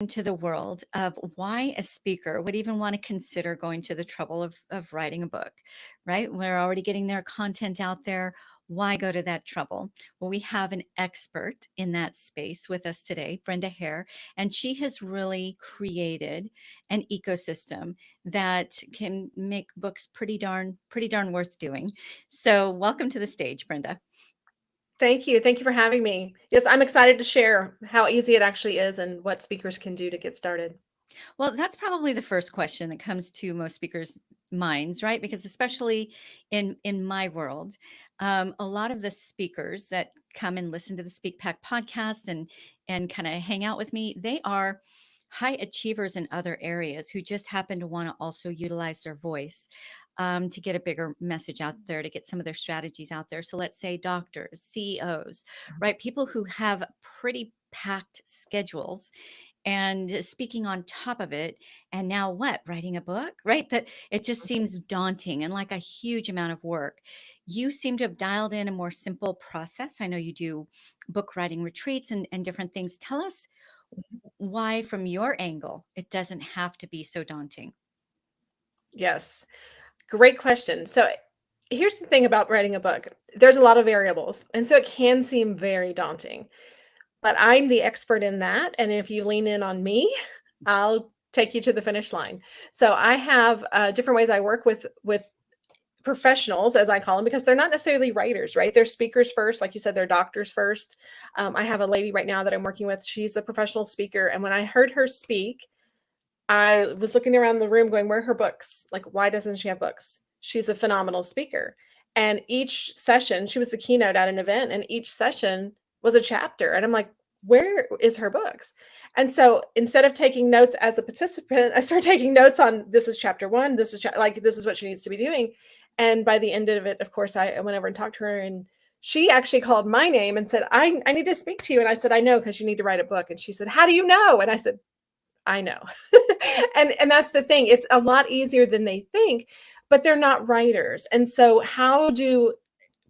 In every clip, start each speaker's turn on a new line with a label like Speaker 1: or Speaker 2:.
Speaker 1: into the world of why a speaker would even want to consider going to the trouble of writing a book, right? We're already getting their content out there. Why go to that trouble? Well, we have an expert in that space with us today, Brenda Haire, and she has really created an ecosystem that can make books pretty darn worth doing. So, welcome to the stage, Brenda.
Speaker 2: Thank you. Thank you for having me. Yes, I'm excited to share how easy it actually is and what speakers can do to get started.
Speaker 1: Well, that's probably the first question that comes to most speakers' minds, right? Because especially in my world, a lot of the speakers that come and listen to the Speak Pack podcast and kind of hang out with me, they are high achievers in other areas who just happen to want to also utilize their voice to get a bigger message out there, to get some of their strategies out there. So let's say doctors, CEOs, right? People who have pretty packed schedules and speaking on top of it. And now what? Writing a book, right? That it just seems daunting and like a huge amount of work. You seem to have dialed in a more simple process. I know you do book writing retreats and different things. Tell us why, from your angle, it doesn't have to be so daunting.
Speaker 2: Yes, great question. So here's the thing about writing a book. There's a lot of variables, and so it can seem very daunting. But I'm the expert in that, and if you lean in on me, I'll take you to the finish line. So I have different ways I work with professionals, as I call them, because they're not necessarily writers, right? They're speakers first, like you said, they're doctors first. I have a lady right now that I'm working with. She's a professional speaker, and when I heard her speak, I was looking around the room going, where are her books? Like, why doesn't she have books? She's a phenomenal speaker. And each session, she was the keynote at an event, and each session was a chapter. And I'm like, where is her books? And so instead of taking notes as a participant, I started taking notes on this is chapter one, this is like this is what she needs to be doing. And by the end of it, of course, I went over and talked to her, and she actually called my name and said, I need to speak to you. And I said, I know, because you need to write a book. And she said, how do you know? And I said, I know. And that's the thing. It's a lot easier than they think, but they're not writers. And so how do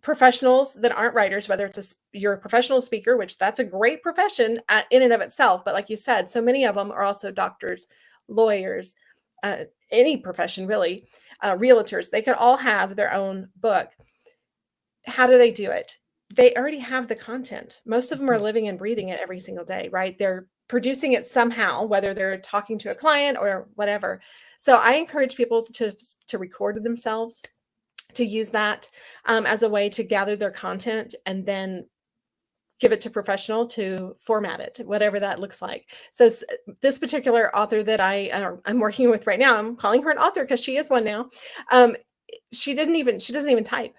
Speaker 2: professionals that aren't writers, whether it's you're a professional speaker, which that's a great profession in and of itself, but like you said, so many of them are also doctors, lawyers, uh, any profession really, realtors. They could all have their own book. How do they do it? They already have the content. Most of them are
Speaker 1: Mhm.
Speaker 2: living and breathing it every single day, right? They're producing it somehow, whether they're talking to a client or whatever. So I encourage people to record themselves, to use that as a way to gather their content and then give it to professional to format it, whatever that looks like. So this particular author that I'm working with right now, I'm calling her an author because she is one now. Um, she doesn't even type.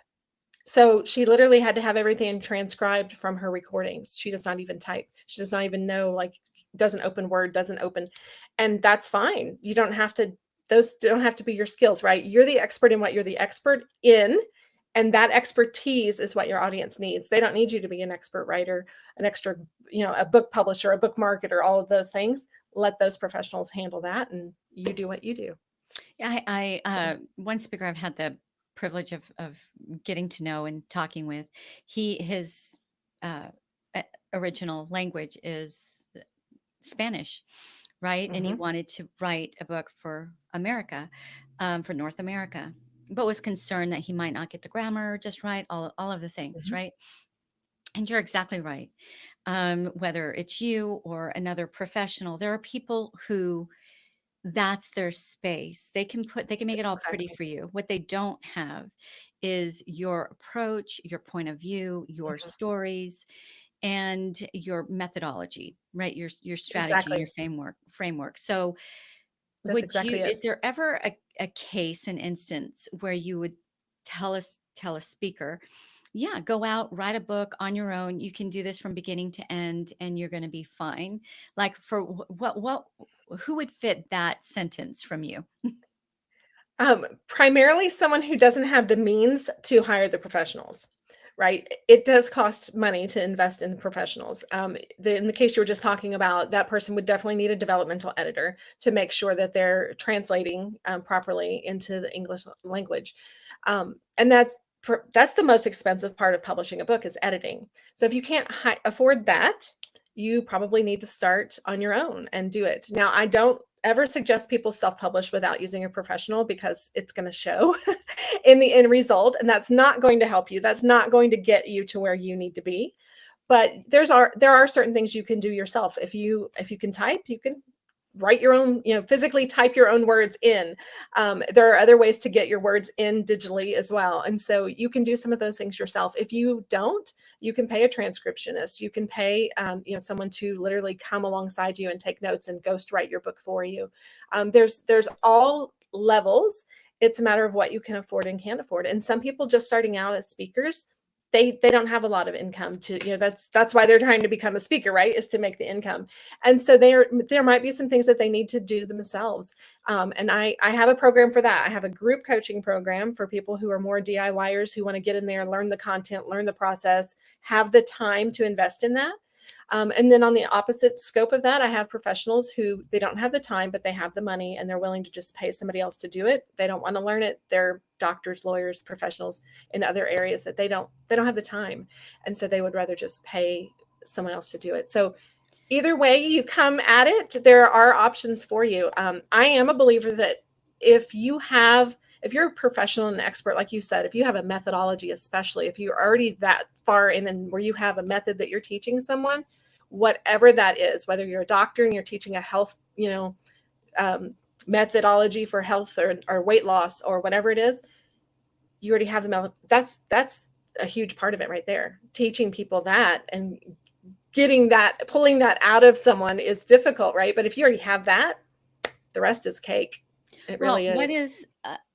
Speaker 2: So she literally had to have everything transcribed from her recordings. She does not even type. She does not even know, like, doesn't open Word, doesn't open. And that's fine. You don't have to, those don't have to be your skills, right? You're the expert in what you're the expert in. And that expertise is what your audience needs. They don't need you to be an expert writer, an extra, a book publisher, a book marketer, all of those things. Let those professionals handle that, and you do what you do.
Speaker 1: Yeah, one speaker I've had the privilege of getting to know and talking with, his uh, uh, original language is Spanish, right? And he
Speaker 2: Mm-hmm.
Speaker 1: wanted to write a book for America, for North America, but was concerned that he might not get the grammar just right, all of the things,
Speaker 2: Mm-hmm.
Speaker 1: right? And you're exactly right. Whether it's you or another professional, there are people who that's their space. They can make it all pretty
Speaker 2: Exactly.
Speaker 1: for you. What they don't have is your approach, your point of view, your
Speaker 2: Mhm.
Speaker 1: stories, and your methodology, right? Your strategy,
Speaker 2: Exactly.
Speaker 1: your framework. So
Speaker 2: That's
Speaker 1: would you
Speaker 2: exactly it.
Speaker 1: is there ever a case, an instance where you would tell a speaker, yeah, go out, write a book on your own. You can do this from beginning to end and you're going to be fine. Like for what who would fit that sentence from you?
Speaker 2: Primarily someone who doesn't have the means to hire the professionals, right? It does cost money to invest in the professionals. In the case you were just talking about, that person would definitely need a developmental editor to make sure that they're translating properly into the English language. And that's the most expensive part of publishing a book is editing. So if you can't afford that, you probably need to start on your own and do it. Now, I don't ever suggest people self-publish without using a professional, because it's going to show in the end result, and that's not going to help you. That's not going to get you to where you need to be. But there are certain things you can do yourself. If you can type, you can write your own, physically type your own words in. There are other ways to get your words in digitally as well. And so you can do some of those things yourself. If you don't, you can pay a transcriptionist. You can pay, someone to literally come alongside you and take notes and ghostwrite your book for you. There's all levels. It's a matter of what you can afford and can't afford. And some people just starting out as speakers, they don't have a lot of income to, that's why they're trying to become a speaker, right? Is to make the income. And so there might be some things that they need to do themselves. And I have a program for that. I have a group coaching program for people who are more DIYers, who want to get in there, learn the content, learn the process, have the time to invest in that. And then on the opposite scope of that, I have professionals who, they don't have the time, but they have the money and they're willing to just pay somebody else to do it. They don't want to learn it. They're doctors, lawyers, professionals in other areas that they don't have the time. And so they would rather just pay someone else to do it. So either way you come at it, there are options for you. I am a believer that if you're a professional and expert, like you said, if you have a methodology, especially if you're already that far in and where you have a method that you're teaching someone, whatever that is, whether you're a doctor and you're teaching a health, methodology for health or weight loss or whatever it is, you already have the method. That's a huge part of it right there. Teaching people that and pulling that out of someone is difficult, right? But if you already have that, the rest is cake. It really is.
Speaker 1: What is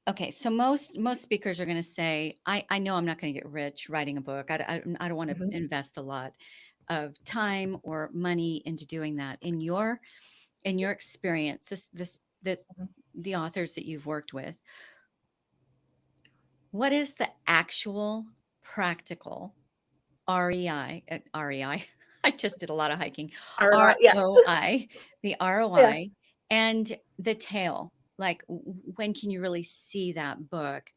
Speaker 1: okay? So most speakers are going to say, "I know I'm not going to get rich writing a book. I don't want to invest a lot of time or money into doing that." In your experience, the authors that you've worked with, what is the actual practical REI? REI. I just did a lot of hiking.
Speaker 2: ROI, yeah.
Speaker 1: ROI, the ROI,
Speaker 2: Yeah.
Speaker 1: and the tail. Like, when can you really see that book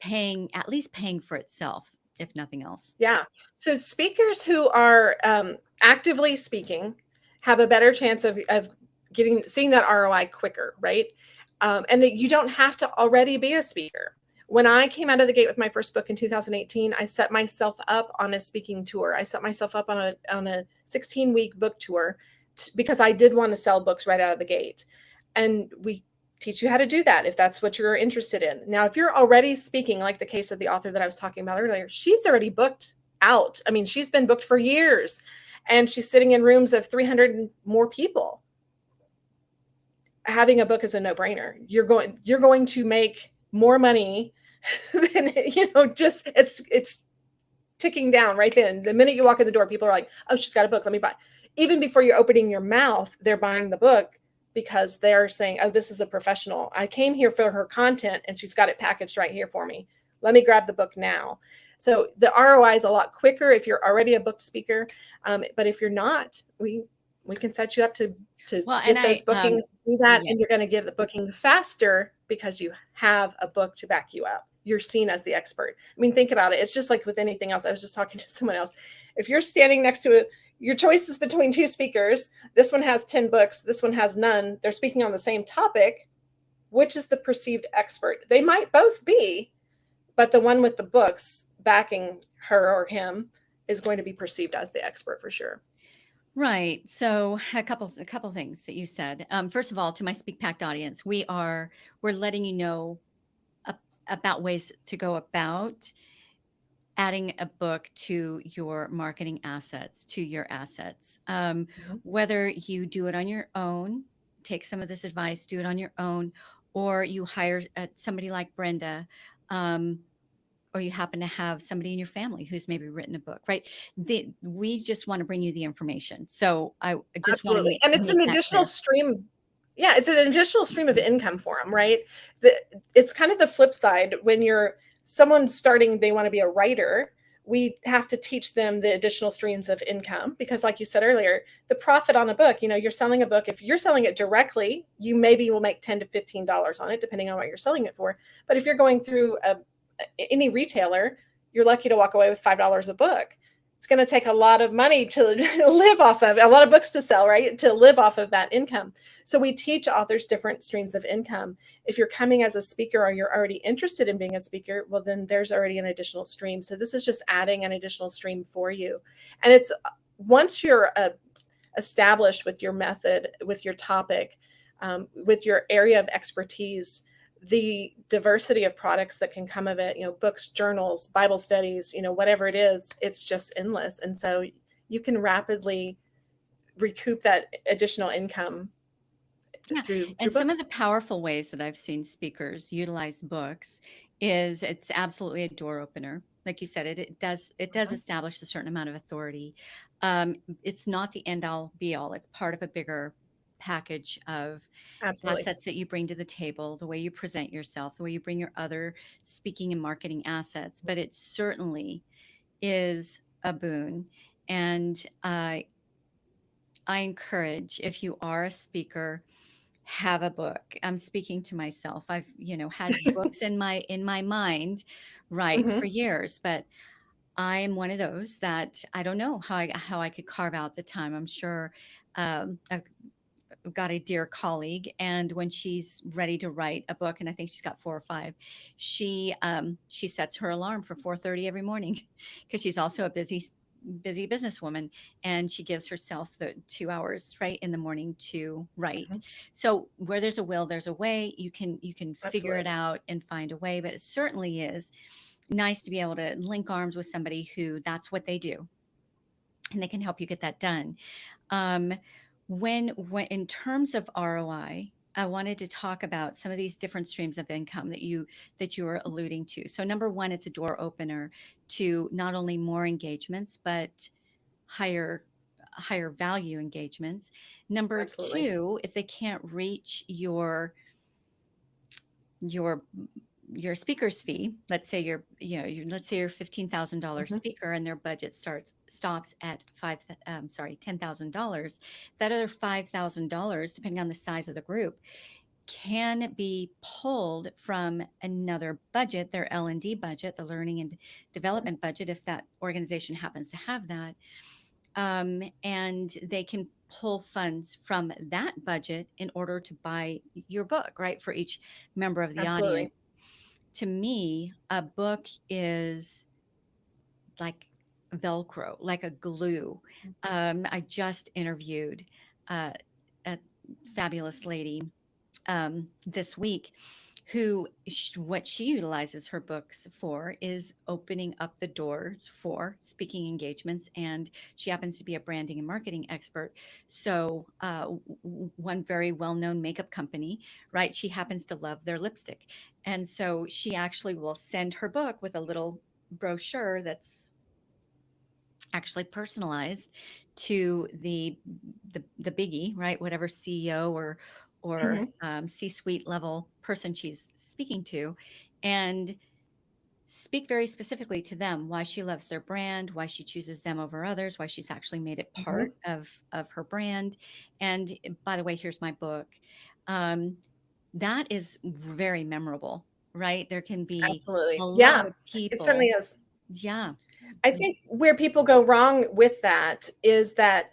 Speaker 1: at least paying for itself, if nothing else?
Speaker 2: Yeah. So speakers who are actively speaking have a better chance of seeing that ROI quicker, right? And that you don't have to already be a speaker. When I came out of the gate with my first book in 2018, I set myself up on a speaking tour. I set myself up on a 16-week book tour because I did want to sell books right out of the gate. And we teach you how to do that if that's what you're interested in. Now, if you're already speaking, like the case of the author that I was talking about earlier, she's already booked out. I mean, she's been booked for years and she's sitting in rooms of 300 and more people. Having a book is a no-brainer. You're going to make more money than, just it's ticking down right then. The minute you walk in the door, people are like, "Oh, she's got a book. Let me buy." Even before you're opening your mouth, they're buying the book because they're saying, "Oh, this is a professional. I came here for her content and she's got it packaged right here for me. Let me grab the book now." So the ROI is a lot quicker if you're already a book speaker. But if you're not, we can set you up to get those bookings, do that, and you're going to get the booking faster because you have a book to back you up. You're seen as the expert. I mean, think about it. It's just like with anything else. I was just talking to someone else. If you're standing next to your choice is between two speakers. This one has 10 books. This one has none. They're speaking on the same topic. Which is the perceived expert? They might both be, but the one with the books backing her or him is going to be perceived as the expert for sure.
Speaker 1: Right. So a couple things that you said. First of all, to my Speak Packed audience, we're letting you know about ways to go about adding a book to your marketing assets, to your assets. Whether you do it on your own, take some of this advice, do it on your own, or you hire somebody like Brenda, or you happen to have somebody in your family who's maybe written a book, right? We just want to bring you the information. So I just want to make,
Speaker 2: and it's an additional stream. Yeah, it's an additional stream of income for them, right? It's kind of the flip side. When someone starting, they want to be a writer, we have to teach them the additional streams of income because, like you said earlier, the profit on a book, you're selling a book. If you're selling it directly, you maybe will make $10 to $15 on it, depending on what you're selling it for. But if you're going through any retailer, you're lucky to walk away with $5 a book. it's going to take a lot of money to live off of, a lot of books to sell, right? To live off of that income. So we teach authors different streams of income. If you're coming as a speaker or you're already interested in being a speaker, well, then there's already an additional stream. So this is just adding an additional stream for you. And it's once you're established with your method, with your topic, with your area of expertise, the diversity of products that can come of it, books, journals, Bible studies, whatever it is, it's just endless. And so you can rapidly recoup that additional income through
Speaker 1: And some of the
Speaker 2: books.
Speaker 1: powerful ways that I've seen speakers utilize books is it's absolutely a door opener. Like you said, it does
Speaker 2: Mhm.
Speaker 1: establish a certain amount of authority. It's not the end all be all. It's part of a bigger package of
Speaker 2: Absolutely.
Speaker 1: assets that you bring to the table, the way you present yourself, the way you bring your other speaking and marketing assets. But it certainly is a boon. And I encourage, if you are a speaker, have a book. I'm speaking to myself. I've, had books in my mind, right, for
Speaker 2: Hmm.
Speaker 1: years, but I'm one of those that I don't know how I could carve out the time. I'm sure I've got a dear colleague, and when she's ready to write a book, and I think she's got 4 or 5, she sets her alarm for 4:30 every morning because she's also a busy businesswoman, and she gives herself the 2 hours right in the morning to write.
Speaker 2: Hmm.
Speaker 1: So where there's a will, there's a way. You can figure it
Speaker 2: Absolutely.
Speaker 1: out and find a way, but it certainly is nice to be able to link arms with somebody who that's what they do, and they can help you get that done. um, when in terms of ROI, I wanted to talk about some of these different streams of income that you were alluding to. So number one, it's a door opener to not only more engagements, but higher higher value engagements. Number
Speaker 2: Absolutely.
Speaker 1: two, if they can't reach your your speaker's fee, let's say let's say you're $15,000
Speaker 2: Hmm.
Speaker 1: speaker and their budget stops at $10,000. That other $5,000, depending on the size of the group, can be pulled from another budget, their L&D budget, the learning and development budget, if that organization happens to have that. And they can pull funds from that budget in order to buy your book, right, for each member of the
Speaker 2: Absolutely.
Speaker 1: audience. To me, a book is like Velcro, like a glue.
Speaker 2: Mhm.
Speaker 1: I just interviewed uh, a fabulous lady this week who what she utilizes her books for is opening up the doors for speaking engagements, and she happens to be a branding and marketing expert. So one very well-known makeup company, right, she happens to love their lipstick, and so she actually will send her book with a little brochure that's actually personalized to the biggie, right? Whatever CEO or
Speaker 2: Hmm.
Speaker 1: C-suite level person she's speaking to, and speak very specifically to them why she loves their brand, why she chooses them over others, why she's actually made it
Speaker 2: Hmm.
Speaker 1: part of her brand. And by the way, here's my book. Um, that is very memorable, right? There can be a
Speaker 2: Absolutely.
Speaker 1: lot
Speaker 2: Yeah,
Speaker 1: of
Speaker 2: it certainly
Speaker 1: people.
Speaker 2: is.
Speaker 1: Yeah.
Speaker 2: I think where people go wrong with that is that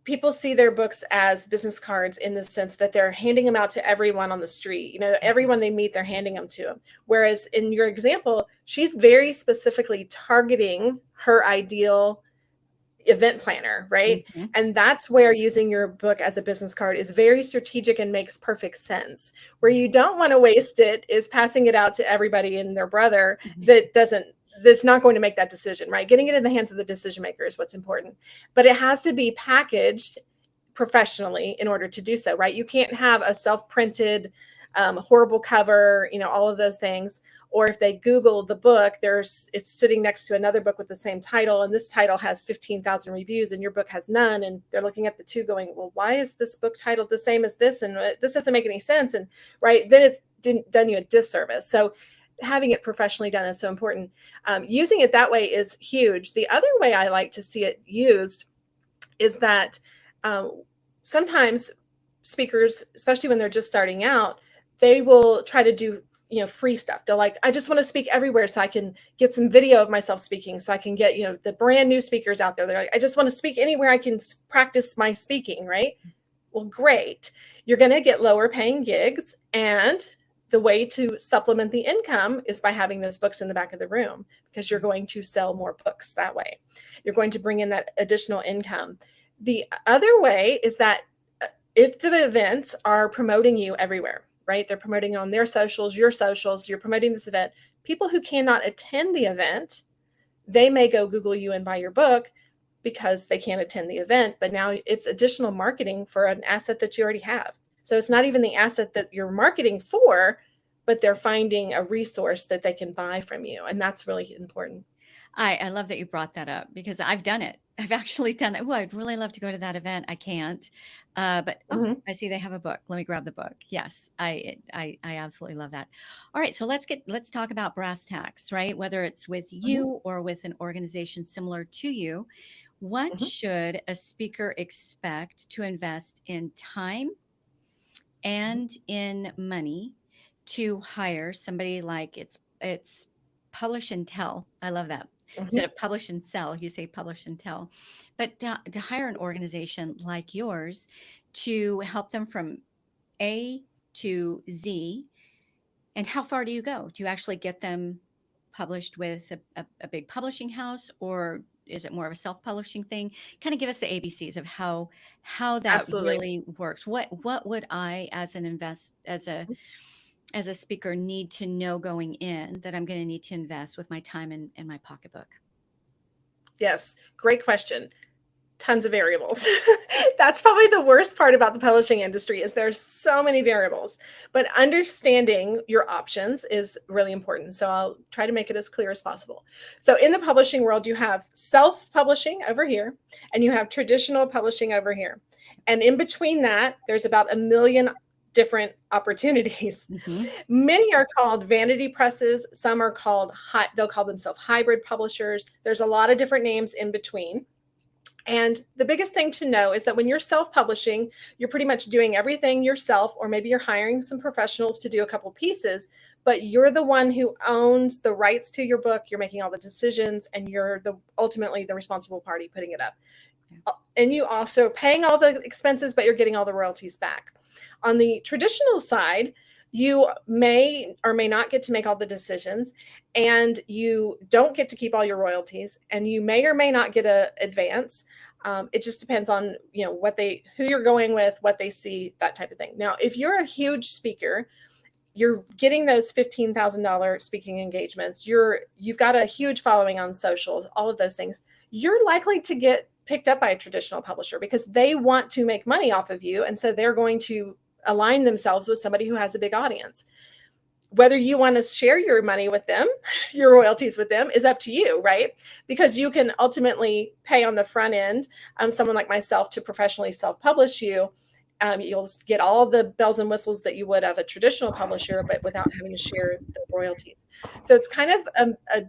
Speaker 2: people see their books as business cards in the sense that they're handing them out to everyone on the street. Everyone they meet, they're handing them to them. Whereas in your example, she's very specifically targeting her ideal event planner, right?
Speaker 1: Mhm.
Speaker 2: And that's where using your book as a business card is very strategic and makes perfect sense. Where you don't want to waste it is passing it out to everybody and their brother that doesn't that's not going to make that decision, right? Getting it in the hands of the decision maker is what's important. But it has to be packaged professionally in order to do so, right? You can't have a self-printed horrible cover, all of those things. Or if they Google the book, it's sitting next to another book with the same title, and this title has 15,000 reviews, and your book has none. And they're looking at the two, going, "Well, why is this book titled the same as this? And this doesn't make any sense." And right then, it's done you a disservice. So having it professionally done is so important. Using it that way is huge. The other way I like to see it used is that sometimes speakers, especially when they're just starting out, they will try to do free stuff. They're like, I just want to speak everywhere so I can get some video of myself speaking, so I can get, the brand new speakers out there. They're like, I just want to speak anywhere I can practice my speaking, right? Well, great. You're going to get lower paying gigs, and the way to supplement the income is by having those books in the back of the room, because you're going to sell more books that way. You're going to bring in that additional income. The other way is that if the events are promoting you everywhere, right? They're promoting on their socials, your socials, you're promoting this event. People who cannot attend the event, they may go Google you and buy your book because they can't attend the event, but now it's additional marketing for an asset that you already have. So it's not even the asset that you're marketing for, but they're finding a resource that they can buy from you. And that's really important.
Speaker 1: I love that you brought that up because I've done it. I've actually done it. Oh, I'd really love to go to that event. I can't. But oh,
Speaker 2: Mhm,
Speaker 1: I see they have a book. Let me grab the book. Yes, I absolutely love that. All right, so let's talk about brass tacks, right? Whether it's with
Speaker 2: mhm,
Speaker 1: you or with an organization similar to you, what
Speaker 2: mhm,
Speaker 1: should a speaker expect to invest in time
Speaker 2: mhm,
Speaker 1: and in money to hire somebody like it's publish and tell. I love that.
Speaker 2: mhm.
Speaker 1: Instead of publish and sell, you say publish and tell. But to hire an organization like yours to help them from A to Z, and how far do you go? Do you actually get them published with a big publishing house, or is it more of a self-publishing thing? Kind of give us the ABCs of how that
Speaker 2: Absolutely.
Speaker 1: really works. What would I as an invest as a speaker need to know going in that I'm going to need to invest with my time and my pocketbook?
Speaker 2: Yes. Great question. Tons of variables. That's probably the worst part about the publishing industry, is there's so many variables. But understanding your options is really important. So I'll try to make it as clear as possible. So in the publishing world, you have self-publishing over here, and you have traditional publishing over here. And in between that, there's about a million different opportunities.
Speaker 1: Hmm.
Speaker 2: Many are called vanity presses. Some are called, they'll call themselves hybrid publishers. There's a lot of different names in between. And the biggest thing to know is that when you're self publishing, you're pretty much doing everything yourself, or maybe you're hiring some professionals to do a couple pieces, but you're the one who owns the rights to your book. You're making all the decisions, and you're ultimately the responsible party putting it up.
Speaker 1: Yeah.
Speaker 2: And you also paying all the expenses, but you're getting all the royalties back. On the traditional side, you may or may not get to make all the decisions, and you don't get to keep all your royalties, and you may or may not get a advance. It just depends on who you're going with, what they see, that type of thing. Now, if you're a huge speaker, you're getting those $15,000 speaking engagements, you've got a huge following on socials, all of those things, you're likely to get picked up by a traditional publisher because they want to make money off of you, and so they're going to align themselves with somebody who has a big audience. Whether you want to share your money with them, your royalties with them, is up to you, right? Because you can ultimately pay on the front end, someone like myself to professionally self-publish you. You'll get all the bells and whistles that you would of a traditional publisher, but without having to share the royalties. So it's kind of a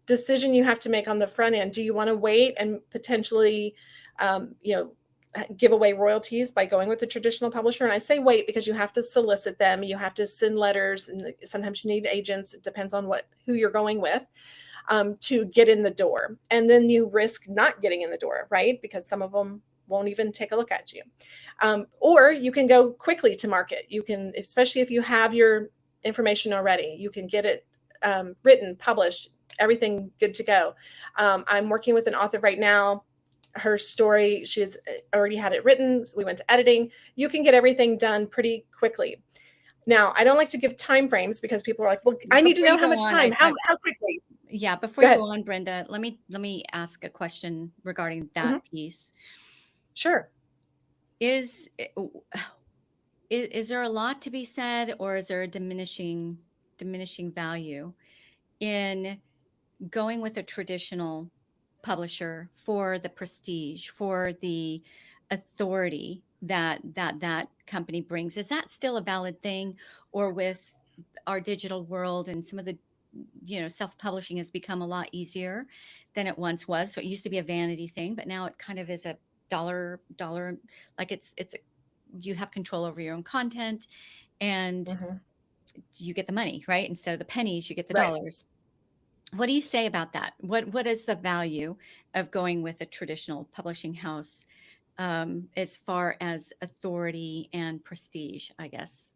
Speaker 2: decision you have to make on the front end. Do you want to wait and potentially, um, you know, give away royalties by going with the traditional publisher? And I say wait because you have to solicit them, you have to send letters, and sometimes you need agents. It depends on who you're going with, to get in the door. And then you risk not getting in the door, right? Because some of them won't even take a look at you. Or you can go quickly to market. You can, especially if you have your information already, you can get it written, published, everything good to go. I'm working with an author right now. Her story, she's already had it written. We went to editing. You can get everything done pretty quickly. Now, I don't like to give time frames because people are like, well, I need to
Speaker 1: Before
Speaker 2: know
Speaker 1: you
Speaker 2: how
Speaker 1: go
Speaker 2: much
Speaker 1: on,
Speaker 2: time, how quickly.
Speaker 1: yeah, before
Speaker 2: Go
Speaker 1: you go
Speaker 2: ahead.
Speaker 1: on, Brenda, let me ask a question regarding that
Speaker 2: Mhm.
Speaker 1: piece.
Speaker 2: Sure.
Speaker 1: Is is there a lot to be said, or is there a diminishing value in going with a traditional publisher for the prestige, for the authority that company brings? Is that still a valid thing, or with our digital world and some of the self-publishing has become a lot easier than it once was? So it used to be a vanity thing, but now it kind of is a dollar, like you have control over your own content, and
Speaker 2: Mhm.
Speaker 1: you get the money, right? Instead of the pennies, you get the
Speaker 2: Right.
Speaker 1: dollars. What do you say about that? What is the value of going with a traditional publishing house, as far as authority and prestige, I guess?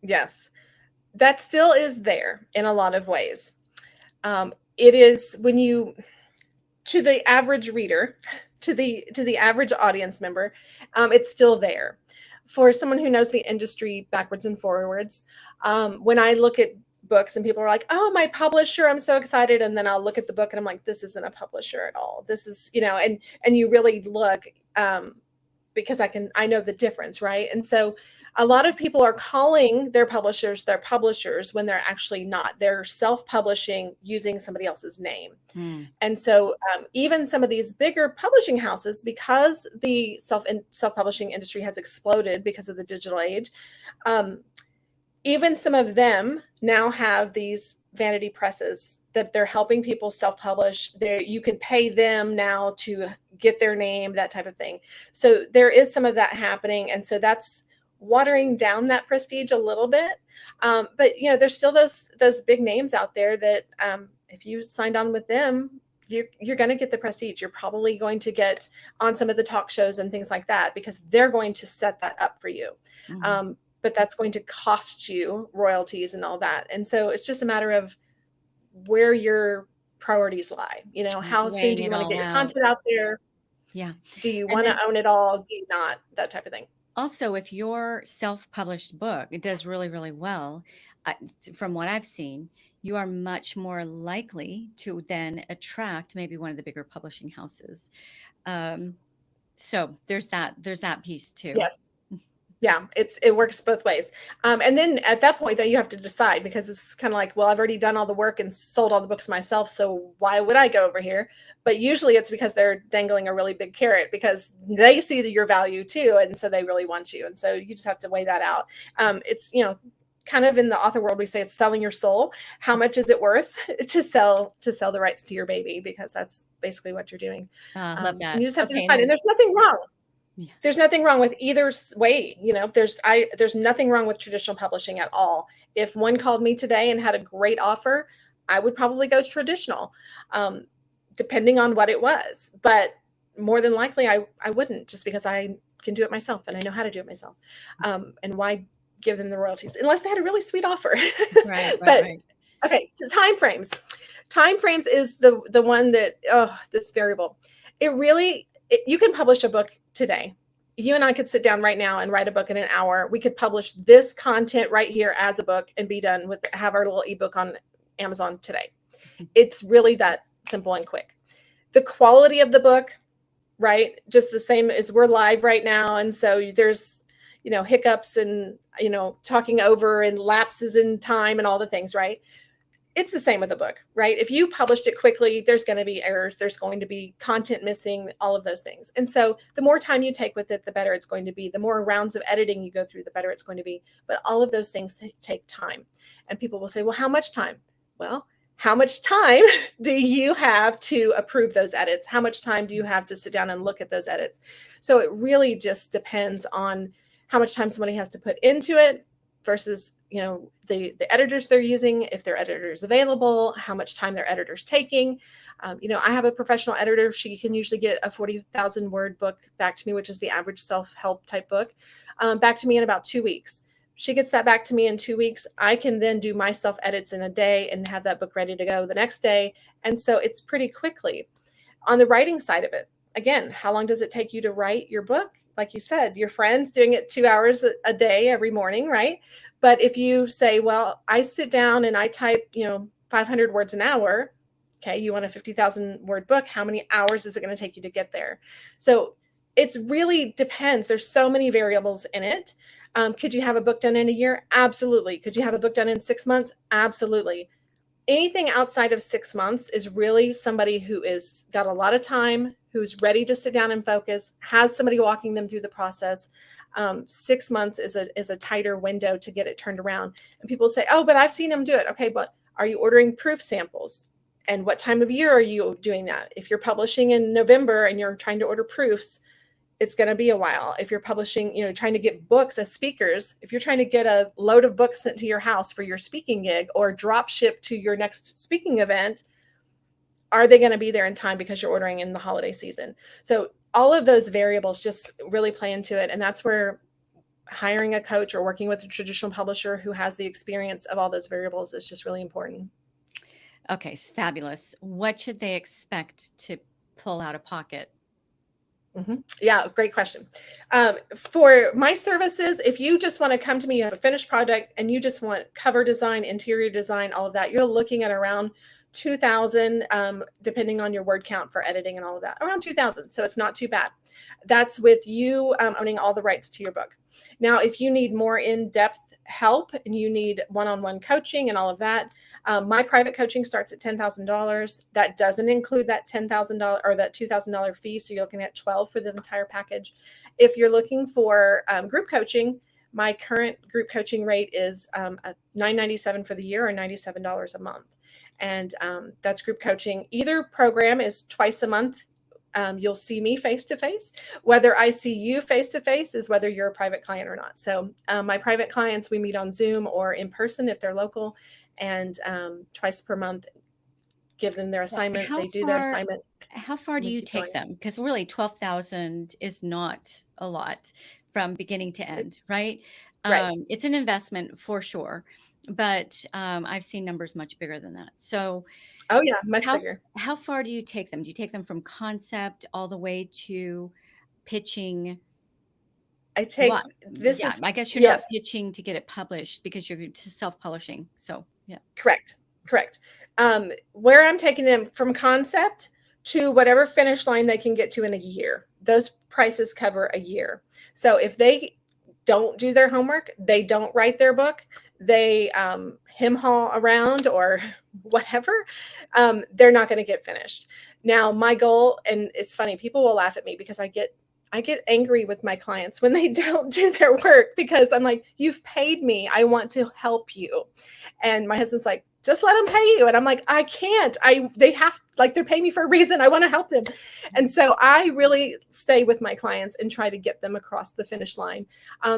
Speaker 2: Yes. That still is there in a lot of ways. It is when you to the average reader, to the average audience member, it's still there. For someone who knows the industry backwards and forwards, when I look at books and people are like, "Oh, my publisher, I'm so excited," and then I'll look at the book and I'm like, "This isn't a publisher at all. This is," and you really look, because I know the difference, right? And so a lot of people are calling their publishers when they're actually not. They're self-publishing using somebody else's name.
Speaker 1: Mm,
Speaker 2: And so, even some of these bigger publishing houses, because the self-publishing industry has exploded because of the digital age, um, even some of them now have these vanity presses that they're helping people self-publish. There, you can pay them now to get their name, that type of thing. So there is some of that happening, and so that's watering down that prestige a little bit. But there's still those big names out there that, if you signed on with them, you're going to get the prestige. You're probably going to get on some of the talk shows and things like that because they're going to set that up for you.
Speaker 1: mhm.
Speaker 2: But that's going to cost you royalties and all that. And so it's just a matter of where your priorities lie. How soon
Speaker 1: Weighing
Speaker 2: do you
Speaker 1: it
Speaker 2: want to
Speaker 1: all
Speaker 2: get your
Speaker 1: out.
Speaker 2: content out there?
Speaker 1: Yeah.
Speaker 2: Do you
Speaker 1: And
Speaker 2: want
Speaker 1: then
Speaker 2: to own it all? Do you not? That type of thing.
Speaker 1: also, if your self-published book, it does really, really well, uh, from what I've seen, you are much more likely to then attract maybe one of the bigger publishing houses. Um, so there's that piece too.
Speaker 2: Yes. Yeah, it works both ways. And then at that point, though, you have to decide because it's kind of like, well, I've already done all the work and sold all the books myself, so why would I go over here? But usually it's because they're dangling a really big carrot because they see your value too, and so they really want you. And so you just have to weigh that out. It's kind of in the author world, we say it's selling your soul. How much is it worth to sell the rights to your baby? Because that's basically what you're doing.
Speaker 1: Love
Speaker 2: And
Speaker 1: that.
Speaker 2: you just have to
Speaker 1: Okay, and
Speaker 2: decide. And
Speaker 1: then yeah.
Speaker 2: there's nothing wrong with either way. There's nothing wrong with traditional publishing at all. If one called me today and had a great offer, I would probably go traditional, um, depending on what it was. But more than likely, I wouldn't, just because I can do it myself and I know how to do it myself. And why give them the royalties unless they had a really sweet offer?
Speaker 1: Right, right,
Speaker 2: But
Speaker 1: right.
Speaker 2: okay, so time frames. Time frames is the one that, this variable. You can publish a book today. You and I could sit down right now and write a book in an hour. We could publish this content right here as a book and be done with, have our little ebook on Amazon today. It's really that simple and quick. The quality of the book, right? Just the same as we're live right now. And so there's, hiccups and, talking over and lapses in time and all the things, right? It's the same with a book, right? If you published it quickly, there's going to be errors, there's going to be content missing, all of those things. And so the more time you take with it, the better it's going to be. The more rounds of editing you go through, the better it's going to be. But all of those things take time. And people will say, well, how much time? Well, how much time do you have to approve those edits? How much time do you have to sit down and look at those edits? So it really just depends on how much time somebody has to put into it versus the editors they're using, if their editor is available, how much time their editor's taking. I have a professional editor. She can usually get a 40,000 word book back to me, which is the average self-help type book, back to me in about 2 weeks. She gets that back to me in 2 weeks. I can then do my self edits in a day and have that book ready to go the next day. And so it's pretty quickly. On the writing side of it, again, how long does it take you to write your book? Like you said, your friend's doing it 2 hours a day every morning, right? But if you say, well, I sit down and I type, 500 words an hour, okay, you want a 50,000 word book, how many hours is it going to take you to get there? So it's really depends. There's so many variables in it. Could you have a book done in a year? Absolutely. Could you have a book done in 6 months? Absolutely. Anything outside of 6 months is really somebody who is got a lot of time, who's ready to sit down and focus, has somebody walking them through the process. 6 months is a tighter window to get it turned around. And people say, oh, but I've seen them do it. Okay, but are you ordering proof samples? And what time of year are you doing that? If you're publishing in November and you're trying to order proofs, it's going to be a while. If you're publishing, trying to get books as speakers, if you're trying to get a load of books sent to your house for your speaking gig or drop ship to your next speaking event, are they going to be there in time because you're ordering in the holiday season? So all of those variables just really play into it. And that's where hiring a coach or working with a traditional publisher who has the experience of all those variables is just really important.
Speaker 1: Okay, fabulous. What should they expect to pull out of pocket?
Speaker 2: Yeah, great question. For my services, if you just want to come to me, you have a finished project and you just want cover design, interior design, all of that, you're looking at around 2,000, depending on your word count for editing and all of that, around 2,000. So it's not too bad. That's with you owning all the rights to your book. Now, if you need more in-depth help and you need one-on-one coaching and all of that, my private coaching starts at $10,000. That doesn't include that $10,000 or that $2,000 fee. So you're looking at 12 for the entire package. If you're looking for group coaching, my current group coaching rate is $997 for the year or $97 a month. And that's group coaching. Either program is twice a month. You'll see me face-to-face. Whether I see you face-to-face is whether you're a private client or not. So my private clients, we meet on Zoom or in person if they're local, and twice per month, give them their assignment. They do their assignment.
Speaker 1: How far do you take them? Because really 12,000 is not a lot from beginning to end, right?
Speaker 2: Right.
Speaker 1: It's an investment for sure, but I've seen numbers much bigger than that. So
Speaker 2: Oh yeah, much bigger.
Speaker 1: how far do you take them? Do you take them from concept all the way to pitching?
Speaker 2: I take this
Speaker 1: Yeah,
Speaker 2: is
Speaker 1: I guess you're not
Speaker 2: yes,
Speaker 1: pitching to get it published because you're self-publishing. So yeah.
Speaker 2: correct. Where I'm taking them from concept to whatever finish line they can get to in a year. Those prices cover a year. So if they don't do their homework, they don't write their book, they hem-haw around or whatever, they're not going to get finished. Now, my goal, and it's funny, people will laugh at me because I get angry with my clients when they don't do their work because I'm like, you've paid me. I want to help you. And my husband's like, just let them pay you. And I'm like, I can't. They have, like, they're paying me for a reason. I want to help them. And so I really stay with my clients and try to get them across the finish line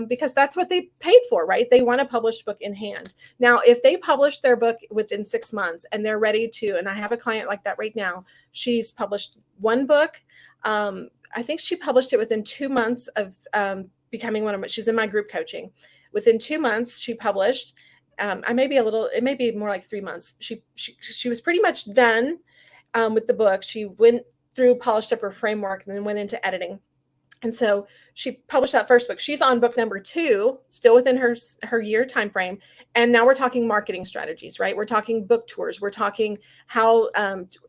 Speaker 2: because that's what they paid for, right? They want a published book in hand. Now, if they publish their book within 6 months and they're ready to, and I have a client like that right now, she's published one book. I think she published it within 2 months of becoming one of my, she's in my group coaching. Within 2 months, she published. It may be more like 3 months. She was pretty much done with the book. She went through, polished up her framework, and then went into editing. And so she published that first book. She's on book number 2, still within her year time frame. And now we're talking marketing strategies, right? We're talking book tours. We're talking how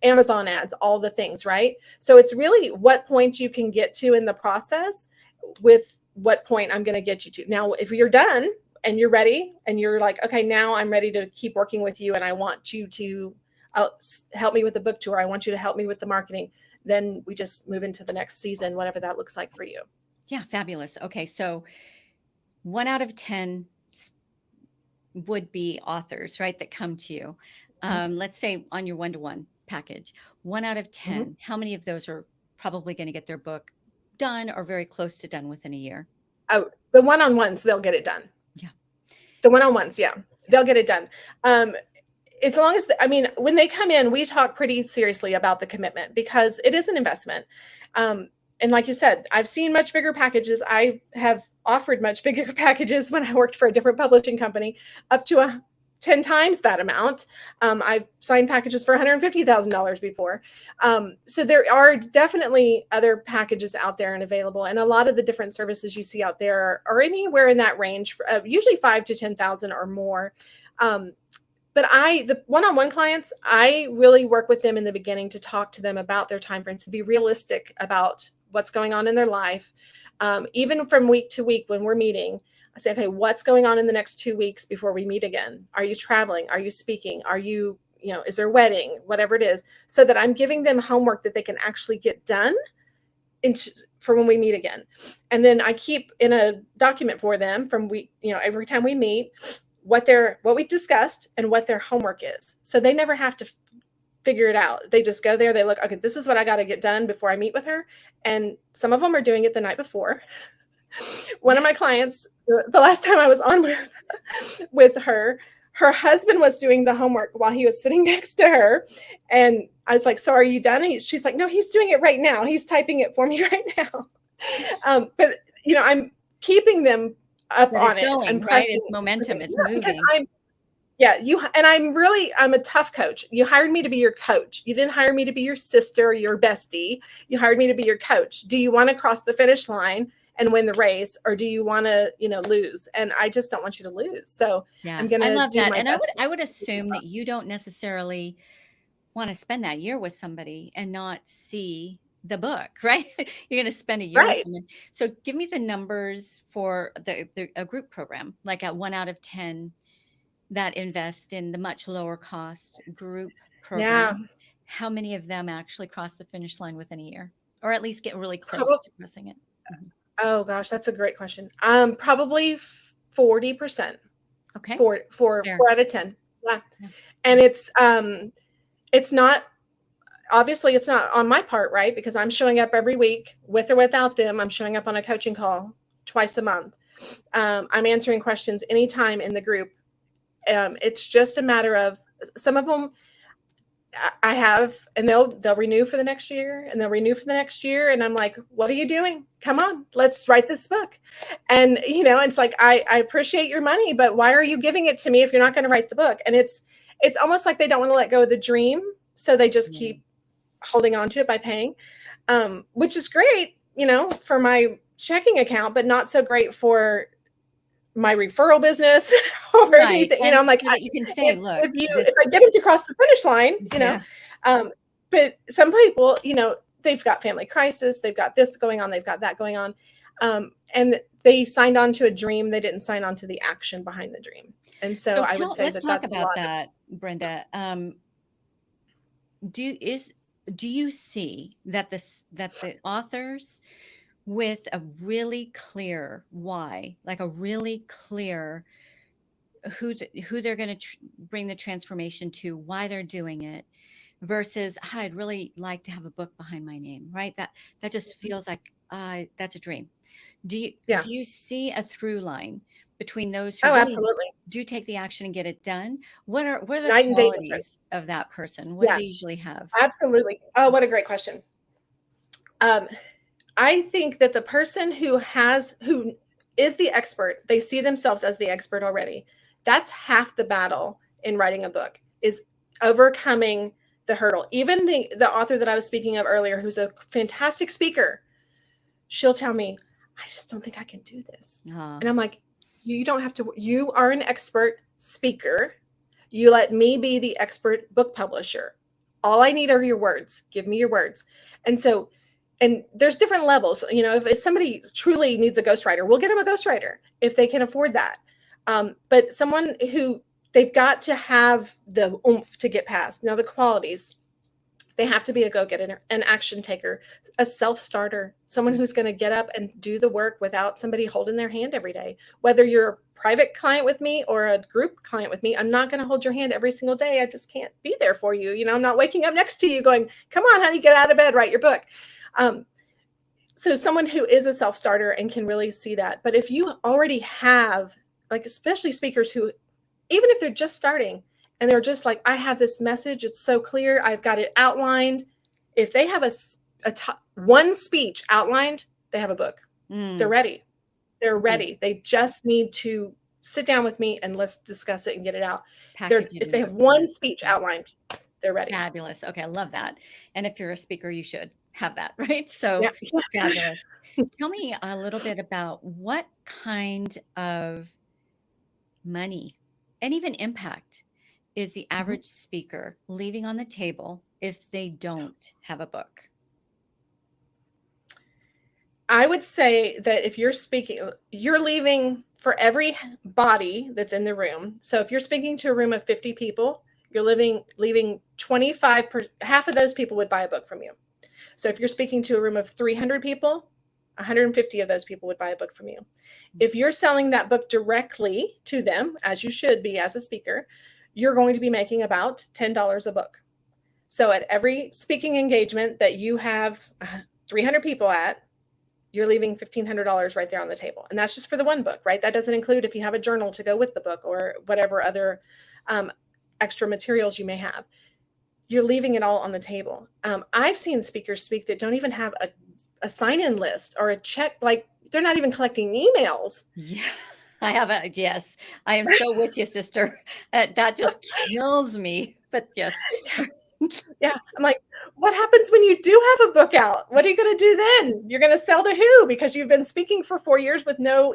Speaker 2: Amazon ads, all the things, right? So it's really what point you can get to in the process with what point I'm going to get you to. Now, if you're done and you're ready and you're like, okay, now I'm ready to keep working with you and I want you to help me with the book tour. I want you to help me with the marketing. Then we just move into the next season, whatever that looks like for you.
Speaker 1: Yeah, fabulous. Okay, so 1 out of 10 would-be authors, right, that come to you. Let's say on your one-to-one package, 1 out of 10, how many of those are probably going to get their book done or very close to done within a year?
Speaker 2: Oh, the one-on-ones, they'll get it done.
Speaker 1: Yeah.
Speaker 2: The one-on-ones, yeah, they'll get it done. As long as, when they come in, we talk pretty seriously about the commitment because it is an investment. And like you said, I've seen much bigger packages. I have offered much bigger packages when I worked for a different publishing company, up to 10 times that amount. I've signed packages for $150,000 before. So there are definitely other packages out there and available. And a lot of the different services you see out there are anywhere in that range, usually 5 to 10,000 or more. But the one-on-one clients, I really work with them in the beginning to talk to them about their timeframes, to be realistic about what's going on in their life. Even from week to week when we're meeting, I say, okay, what's going on in the next 2 weeks before we meet again? Are you traveling? Are you speaking? Are you, is there a wedding? Whatever it is, so that I'm giving them homework that they can actually get done for when we meet again. And then I keep in a document for them from every time we meet, what we discussed and what their homework is. So they never have to figure it out. They just go there, they look, okay, this is what I got to get done before I meet with her. And some of them are doing it the night before. One of my clients, the last time I was on with her husband was doing the homework while he was sitting next to her. And I was like, so are you done? She's like, no, he's doing it right now. He's typing it for me right now. But, I'm keeping them up
Speaker 1: But
Speaker 2: on
Speaker 1: it's
Speaker 2: it.
Speaker 1: going,
Speaker 2: I'm
Speaker 1: right?
Speaker 2: pressing.
Speaker 1: It's momentum, it's
Speaker 2: Because
Speaker 1: moving.
Speaker 2: I'm a tough coach. You hired me to be your coach. You didn't hire me to be your sister or your bestie. You hired me to be your coach. Do you want to cross the finish line and win the race, or do you want to, lose? And I just don't want you to lose. So
Speaker 1: Yeah,
Speaker 2: I'm going
Speaker 1: I
Speaker 2: to
Speaker 1: love
Speaker 2: do
Speaker 1: that.
Speaker 2: my
Speaker 1: And I would
Speaker 2: best.
Speaker 1: I would assume that you don't necessarily want to spend that year with somebody and not see the book, right? You're going to spend a year with
Speaker 2: Right.
Speaker 1: someone. So give me the numbers for a group program, like at 1 out of 10 that invest in the much lower cost group
Speaker 2: Yeah.
Speaker 1: program. How many of them actually cross the finish line within a year, or at least get really
Speaker 2: Probably,
Speaker 1: close to crossing it? Mhm.
Speaker 2: oh gosh, that's a great question. Probably 40%.
Speaker 1: Okay,
Speaker 2: Four
Speaker 1: fair.
Speaker 2: out of 10. Yeah.
Speaker 1: Yeah.
Speaker 2: And it's not, obviously it's not on my part, right? Because I'm showing up every week with or without them. I'm showing up on a coaching call twice a month. I'm answering questions anytime in the group. It's just a matter of, some of them I have, and they'll renew for the next year, and they'll renew for the next year. And I'm like, what are you doing? Come on, let's write this book. And, it's like, I appreciate your money, but why are you giving it to me if you're not going to write the book? And it's almost like they don't want to let go of the dream. So they just
Speaker 1: Yeah.
Speaker 2: keep holding on to it by paying, which is great, for my checking account, but not so great for my referral business or
Speaker 1: Right,
Speaker 2: anything.
Speaker 1: and
Speaker 2: I'm like,
Speaker 1: so that you can say, "Look,
Speaker 2: if
Speaker 1: this."
Speaker 2: I get it to cross the finish line,
Speaker 1: Yeah,
Speaker 2: um, but some people, they've got family crisis, they've got this going on, they've got that going on, and they signed on to a dream. They didn't sign on to the action behind the dream. And so
Speaker 1: so
Speaker 2: I would say
Speaker 1: let's
Speaker 2: that
Speaker 1: talk
Speaker 2: that's a
Speaker 1: about
Speaker 2: lot of.
Speaker 1: that, Brenda. Do is do you see that the authors with a really clear why, like a really clear who they're going to bring the transformation to, why they're doing it, versus, "Ah, I'd really like to have a book behind my name," right? That just feels like that's a dream. Do you
Speaker 2: Yeah.
Speaker 1: do you see a through line between those who
Speaker 2: Oh,
Speaker 1: really
Speaker 2: absolutely.
Speaker 1: do take the action and get it done? What are the
Speaker 2: Night and day difference.
Speaker 1: qualities of that person? What do
Speaker 2: Yeah,
Speaker 1: they usually have?
Speaker 2: absolutely. Oh, what a great question. Um, I think that the person who is the expert, they see themselves as the expert already. That's half the battle in writing a book, is overcoming the hurdle. Even the author that I was speaking of earlier, who's a fantastic speaker, she'll tell me, I just don't think I can do this.
Speaker 1: Ah,
Speaker 2: And I'm like, you don't have to, you are an expert speaker. You let me be the expert book publisher. All I need are your words. Give me your words. And so, and there's different levels. If somebody truly needs a ghostwriter, we'll get them a ghostwriter if they can afford that. But someone who, they've got to have the oomph to get past. Now, the qualities, they have to be a go-getter, an action taker, a self-starter, someone
Speaker 1: mm,
Speaker 2: who's going to get up and do the work without somebody holding their hand every day. Whether you're a private client with me or a group client with me, I'm not going to hold your hand every single day. I just can't be there for you. I'm not waking up next to you going, come on, honey, get out of bed, write your book. So someone who is a self-starter and can really see that. But if you already have, like, especially speakers who, even if they're just starting and they're just like, I have this message, it's so clear, I've got it outlined. If they have one speech outlined, they have a book. They're
Speaker 1: mm,
Speaker 2: ready. They're
Speaker 1: mhm.
Speaker 2: ready. They just need to sit down with me and let's discuss it and get it out.
Speaker 1: Package it
Speaker 2: If
Speaker 1: in a
Speaker 2: they have
Speaker 1: book form.
Speaker 2: one speech outlined, they're ready.
Speaker 1: Fabulous. Okay, I love that. And if you're a speaker, you should have that, right? So
Speaker 2: Yeah. Yes.
Speaker 1: fabulous. Tell me a little bit about what kind of money and even impact is the
Speaker 2: Mhm.
Speaker 1: average speaker leaving on the table if they don't have a book?
Speaker 2: I would say that if you're speaking, you're leaving for every body that's in the room. So if you're speaking to a room of 50 people, you're leaving half of those people would buy a book from you. So if you're speaking to a room of 300 people, 150 of those people would buy a book from you. If you're selling that book directly to them, as you should be as a speaker, you're going to be making about $10 a book. So at every speaking engagement that you have 300 people at, you're leaving $1,500 right there on the table. And that's just for the one book, right? That doesn't include if you have a journal to go with the book or whatever other extra materials you may have. You're leaving it all on the table. I've seen speakers speak that don't even have a sign-in list or a check, like they're not even collecting emails.
Speaker 1: Yeah. Yes, I am so with you, sister. That just kills me. But yes.
Speaker 2: Yeah. I'm like, what happens when you do have a book out? What are you going to do then? You're going to sell to who? Because you've been speaking for 4 years with no